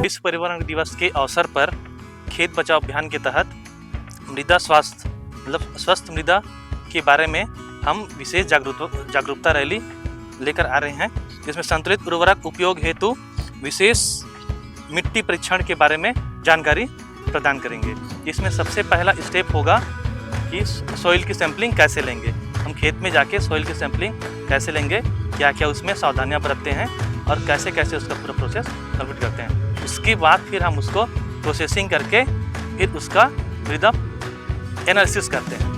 विश्व पर्यावरण दिवस के अवसर पर खेत बचाओ अभियान के तहत मृदा स्वास्थ्य मतलब स्वस्थ मृदा के बारे में हम विशेष जागरूकता रैली लेकर आ रहे हैं, जिसमें संतुलित उर्वरक उपयोग हेतु विशेष मिट्टी परीक्षण के बारे में जानकारी प्रदान करेंगे। इसमें सबसे पहला स्टेप होगा कि सॉइल की सैंपलिंग कैसे लेंगे। हम खेत में जाके सॉइल की सैंपलिंग कैसे लेंगे, क्या क्या उसमें सावधानियां बरतते हैं और कैसे कैसे उसका पूरा प्रोसेस कंप्लीट करते हैं। उसके बाद फिर हम उसको प्रोसेसिंग करके फिर उसका मृदा एनालिसिस करते हैं।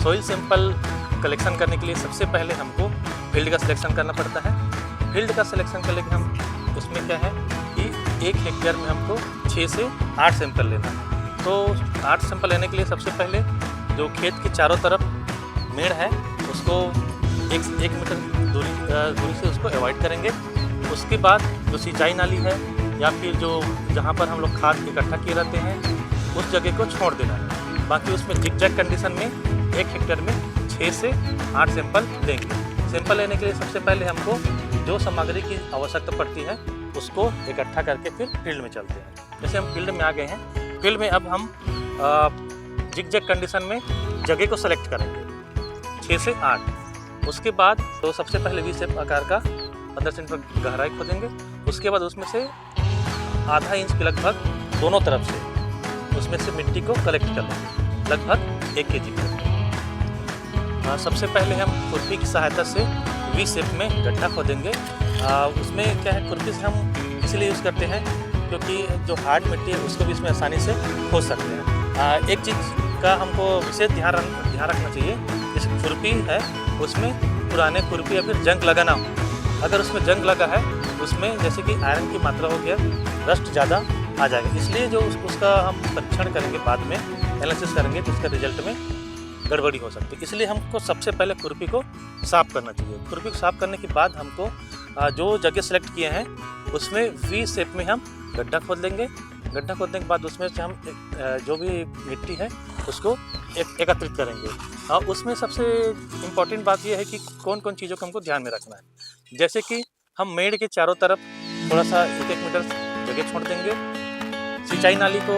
सॉइल सैंपल कलेक्शन करने के लिए सबसे पहले हमको फील्ड का सिलेक्शन करना पड़ता है। फील्ड का सिलेक्शन करने के हम उसमें क्या है कि 1 हेक्टेयर में हमको 6 से 8 सैंपल लेना है। तो 8 सैंपल लेने के लिए सबसे पहले जो खेत के चारों तरफ मेड़ है उसको 1 मीटर दूरी से उसको अवॉइड करेंगे। उसके बाद जो सिंचाई नाली है या फिर जो जहाँ पर हम लोग खाद इकट्ठा किए रहते हैं उस जगह को छोड़ देना है। बाकी उसमें जिग-जैग कंडीशन में 1 हेक्टेयर में 6 से 8 सैंपल लेंगे। सैंपल लेने के लिए सबसे पहले हमको जो सामग्री की आवश्यकता पड़ती है उसको इकट्ठा करके फिर फील्ड में चलते हैं। जैसे हम फील्ड में आ गए हैं, फील्ड में अब हम जिग-जैग कंडीशन में जगह को सेलेक्ट करेंगे 6 से 8। उसके बाद तो सबसे पहले वी शेप आकार का 15 सेंटीमीटर गहराई खोदेंगे। उसके बाद उसमें से आधा इंच के लगभग दोनों तरफ से उसमें से मिट्टी को कलेक्ट कर लेंगे, लगभग 1 kg। सबसे पहले हम खुरपी की सहायता से वी शेप में गड्ढा खोदेंगे। उसमें क्या है, खुरपी से हम इसलिए यूज़ करते हैं क्योंकि जो हार्ड मिट्टी है उसको भी इसमें आसानी से खोद सकते हैं। एक चीज़ का हमको विशेष ध्यान रखना चाहिए, जैसे खुरपी है उसमें पुराने खुरपी या फिर जंग लगा ना हो। अगर उसमें जंग लगा है उसमें जैसे कि आयरन की मात्रा हो गया, रस्ट ज़्यादा आ जाएगा। इसलिए जो उसका हम परीक्षण करेंगे, बाद में एनालिसिस करेंगे तो उसका रिजल्ट में गड़बड़ी हो सकती है। इसलिए हमको सबसे पहले खुरपी को साफ़ करना चाहिए। खुरपी को साफ़ करने के बाद हमको जो जगह सेलेक्ट किए हैं उसमें वी शेप में हम गड्ढा खोद लेंगे। गड्ढा खोदने के बाद उसमें से हम जो भी मिट्टी है उसको एकत्रित करेंगे। और उसमें सबसे इम्पॉर्टेंट बात यह है कि कौन कौन चीज़ों को हमको ध्यान में रखना है। जैसे कि हम मेड़ के चारों तरफ थोड़ा सा 1-1 मीटर जगह छोड़ देंगे। सिंचाई नाली को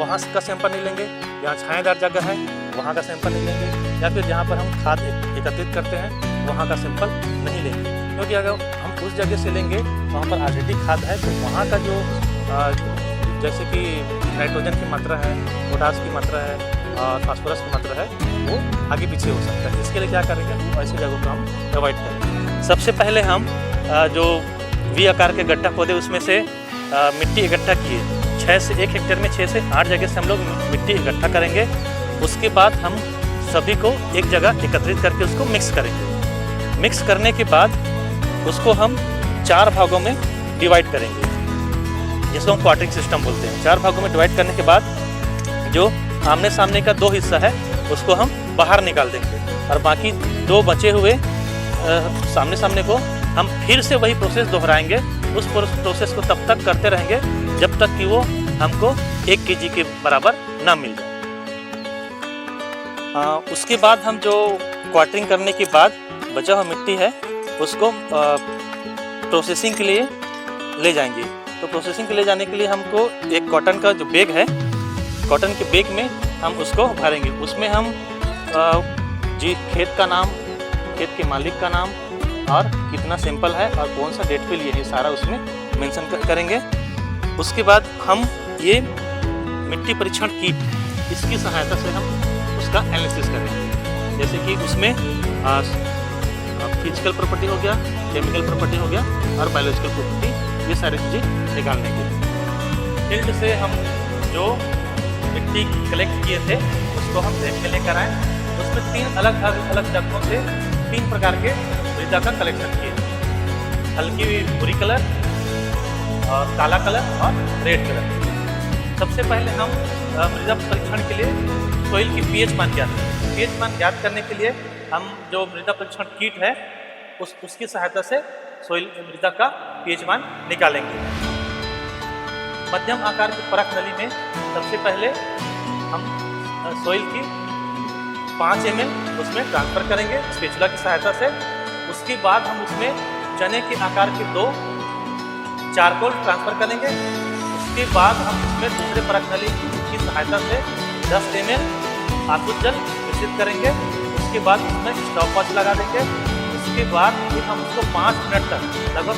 वहाँ का सैंपल नहीं लेंगे, जहाँ छायादार जगह है वहाँ का सैंपल नहीं लेंगे, या फिर जहाँ पर हम खाद एकत्रित करते हैं वहाँ का सैंपल नहीं लेंगे। क्योंकि अगर हम उस जगह से लेंगे वहाँ पर ऑलरेडी खाद है तो वहाँ का जो जैसे कि नाइट्रोजन की मात्रा है, पोटास की मात्रा है और फास्फोरस की मात्रा है वो आगे पीछे हो सकता है। इसके लिए क्या करेंगे, वो ऐसी जगहों को हम अवॉइड करेंगे। सबसे पहले हम जो वी आकार के गड्ढा खोदे उसमें से मिट्टी इकट्ठा किए। 1 हेक्टेयर में 6 से 8 जगह से हम लोग मिट्टी इकट्ठा करेंगे। उसके बाद हम सभी को एक जगह एकत्रित करके उसको मिक्स करेंगे। मिक्स करने के बाद उसको हम 4 भागों में डिवाइड करेंगे, जिसको हम क्वार्टरिंग सिस्टम बोलते हैं। 4 भागों में डिवाइड करने के बाद जो आमने सामने का 2 हिस्सा है उसको हम बाहर निकाल देंगे और बाकी 2 बचे हुए सामने सामने को हम फिर से वही प्रोसेस दोहराएंगे। उस प्रोसेस को तब तक करते रहेंगे जब तक कि वो हमको 1 kg के बराबर ना मिल जाए। उसके बाद हम जो क्वार्टरिंग करने के बाद बचा हुआ मिट्टी है उसको प्रोसेसिंग के लिए ले जाएंगे। तो प्रोसेसिंग के ले जाने के लिए हमको एक कॉटन का जो बैग है, कॉटन के बैग में हम उसको भरेंगे। उसमें हम खेत का नाम, खेत के मालिक का नाम और कितना सैंपल है और कौन सा डेट पे लिए है सारा उसमें मेंशन करेंगे। उसके बाद हम ये मिट्टी परीक्षण किट, इसकी सहायता से हम उसका एनालिसिस करेंगे। जैसे कि उसमें फिजिकल प्रॉपर्टी हो गया, केमिकल प्रॉपर्टी हो गया और बायोलॉजिकल प्रॉपर्टी, ये सारी चीज़ें निकालने के लिए फील्ड से हम जो मिट्टी कलेक्ट किए थे उसको हम देख के लेकर आए। उसमें 3 अलग अलग जगहों से 3 प्रकार के मृदा का कलेक्शन किए, हल्की भूरी कलर और काला कलर और रेड कलर। सबसे पहले हम मृदा परीक्षण के लिए सॉइल की पीएच मान ज्ञात करें। पीएच मान ज्ञात करने के लिए हम जो मृदा परीक्षण किट है उसकी सहायता से सॉइल मृदा का पीएच मान निकालेंगे। मध्यम आकार की परख नली में सबसे पहले हम सॉइल की 5 ml उसमें ट्रांसफ़र करेंगे स्पैचुला की सहायता से। उसके बाद हम उसमें चने के आकार के 2 चारकोल ट्रांसफर करेंगे। उसके बाद हम इसमें दूसरे परख नली की सहायता से 10 ml आसुत जल मिश्रित करेंगे। उसके बाद इसमें स्टॉप वॉच लगा देंगे। उसके बाद फिर हम उसको 5 मिनट तक, लगभग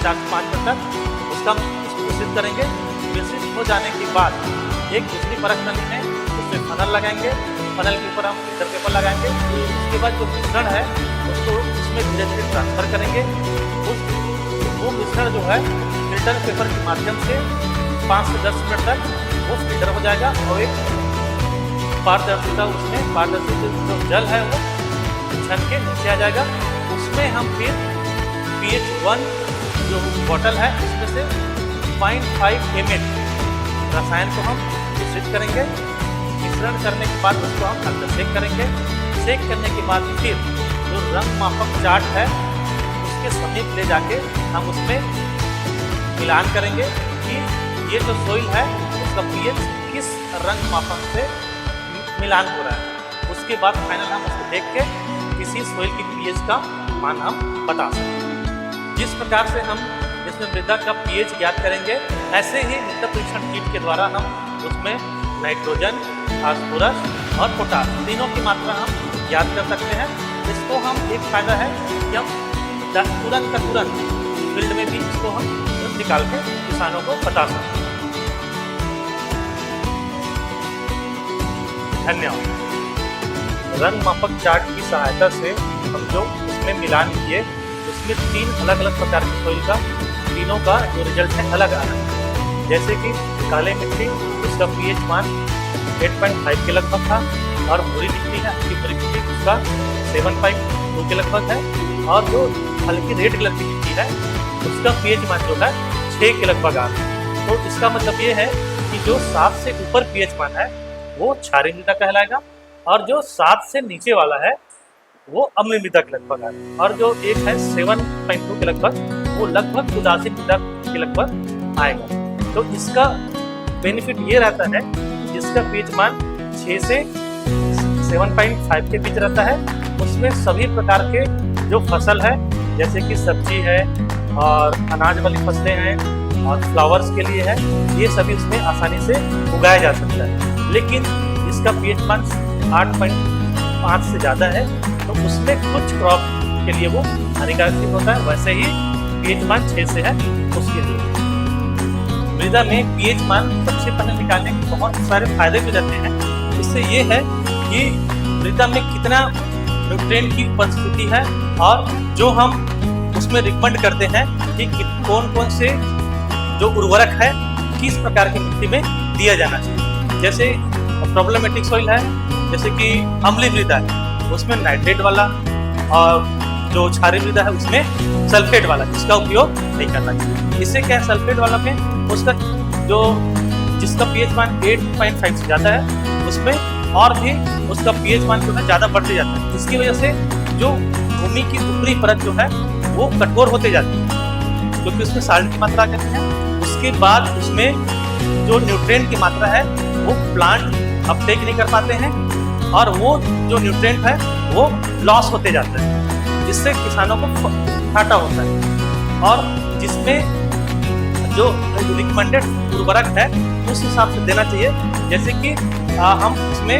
4 से 5 मिनट तक उसका मिश्रित करेंगे। मिश्रित हो जाने के बाद एक दूसरी परख नली में उसमें फनल लगाएंगे। फनल के ऊपर हम फिल्टर पेपर लगाएंगे। उसके बाद जो मिश्रण है उसको उसमें धीरे धीरे ट्रांसफर करेंगे। वो मिश्रण जो है फिल्टर पेपर के माध्यम से 5 से 10 मिनट तक वो फिल्टर हो जाएगा और एक पारदर्शिता, उसमें पारदर्शी जो जल है वो छन के नीचे आ जाएगा। उसमें हम फिर pH1 जो बॉटल है उसमें से 0.5 ml रसायन को हम मिश्रित करेंगे। मिश्रण करने के बाद उसको हम हल्का सेक करेंगे। सेक करने के बाद फिर जो रंग मापक चार्ट है उसके समीप ले जाके हम उसमें मिलान करेंगे कि ये जो सोइल है उसका pH किस रंग मापक से मिलान हो रहा है। उसके बाद फाइनल हम उसको देख के किसी सोइल की pH का मान हम बता सकते हैं। जिस प्रकार से हम इसमें मृदा का pH ज्ञात करेंगे, ऐसे ही मृदा परीक्षण किट के द्वारा हम उसमें नाइट्रोजन, फास्फोरस और पोटास तीनों की मात्रा हम ज्ञात कर सकते हैं। इसको हम एक फायदा है कि हम तुरंत का तुरंत फील्ड में भी इसको हम निकाल के किसानों को बता सकते हैं। धन्यवाद। रंग मापक चार्ट की सहायता से हम जो उसमें मिलान किए उसमें 3 अलग अलग प्रकार की सोइल का, तीनों का जो रिजल्ट है अलग अलग। जैसे कि काले मिट्टी, उसका pH मान 8.5 के लगभग था और भूरी मिट्टी है, हल्की भूरी मिट्टी, उसका 7.2 के लगभग है। और जो हल्की रेड कलर की मिट्टी है उसका pH मान जो है 6 के लगभग आ रहा है। तो इसका मतलब ये है कि जो 7 से ऊपर pH मान है वो क्षारीय मृदा कहलाएगा और जो 7 से नीचे वाला है वो अम्लीय मृदा के लगभग आ रहा है। और जो एक है 7.2 के लगभग वो लगभग उदासीन मृदा के लगभग आएगा। तो इसका बेनिफिट ये रहता है जिसका pH मान 6 से 7.5 के बीच रहता है, उसमें सभी प्रकार के जो फसल है जैसे कि सब्जी है और अनाज वाली फसलें हैं और फ्लावर्स के लिए है, ये सभी उसमें आसानी से उगाया जा सकता है। लेकिन इसका pH मान 8.5 से ज़्यादा है तो उसमें कुछ क्रॉप के लिए वो हानिकारक सिद्ध होता है। वैसे ही pH मान 6 से है उसके लिए। मृदा में pH मान सबसे पहले निकालने के बहुत सारे फायदे भी रहते हैं। इससे ये है कि मृदा में कितना न्यूट्रिएंट की उपस्थिति है और जो हम उसमें रिकमेंड करते हैं कि कौन कौन से जो उर्वरक है किस प्रकार की मिट्टी में दिया जाना चाहिए। जैसे प्रॉब्लमेटिक सॉइल है, जैसे कि अम्लीय मृदा है उसमें नाइट्रेट वाला, और जो क्षारीय मृदा है उसमें सल्फेट वाला, इसका उपयोग नहीं करना चाहिए। इससे क्या है, सल्फेट वाला में उसका जो जिसका pH मान 8.5 से ज़्यादा है उसमें और भी उसका pH मान जो है ज़्यादा बढ़ते जाता है। इसकी वजह से जो भूमि की ऊपरी परत जो है वो कठोर होते जाती है क्योंकि उसमें साल्ट की मात्रा कहते हैं। उसके बाद उसमें जो न्यूट्रिएंट की मात्रा है वो प्लांट अपटेक नहीं कर पाते हैं और वो जो न्यूट्रिएंट है वो लॉस होते जाता है, जिससे किसानों को घाटा होता है। और जिसमें जो रिकमेंडेड उर्वरक है उस हिसाब से देना चाहिए। जैसे कि हम उसमें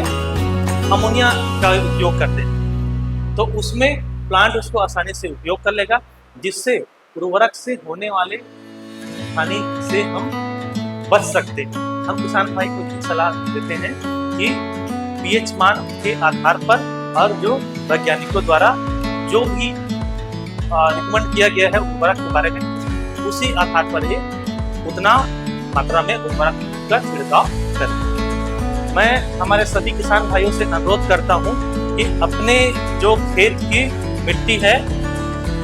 अमोनिया का उपयोग करते हैं तो उसमें प्लांट उसको आसानी से उपयोग कर लेगा, जिससे उर्वरक से होने वाले हानि से हम बच सकते हैं। हम किसान भाई को भी सलाह देते हैं कि pH मान के आधार पर और जो वैज्ञानिकों द्वारा जो भी रिकमेंड किया गया है उर्वरक के बारे में उसी आधार पर ही उतना मात्रा में उर्वरक का छिड़काव करें। मैं हमारे सभी किसान भाइयों से अनुरोध करता हूं कि अपने जो खेत की मिट्टी है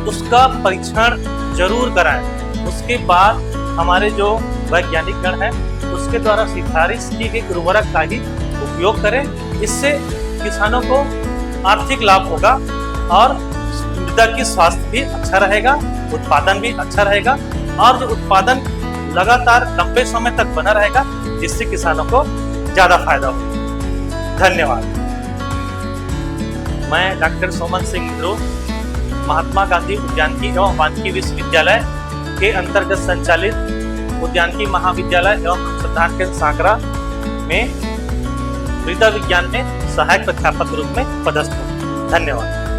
उसका परीक्षण जरूर कराएं। उसके बाद हमारे जो वैज्ञानिक गण हैं उसके द्वारा सिफारिश की गई उर्वरक का ही उपयोग करें। इससे किसानों को आर्थिक लाभ होगा और मृदा की स्वास्थ्य भी अच्छा रहेगा, उत्पादन भी अच्छा रहेगा और जो उत्पादन लगातार लंबे समय तक बना रहेगा, जिससे किसानों को ज़्यादा फायदा होगा। धन्यवाद। मैं डॉक्टर सोमन सिंह ध्रुव, महात्मा गांधी उद्यानिकी एवं वानिकी विश्वविद्यालय के अंतर्गत संचालित उद्यानिकी महाविद्यालय एवं अनुसंधान केंद्र सांकरा में मृदा विज्ञान में सहायक प्राध्यापक के रूप में पदस्थ हूँ। धन्यवाद।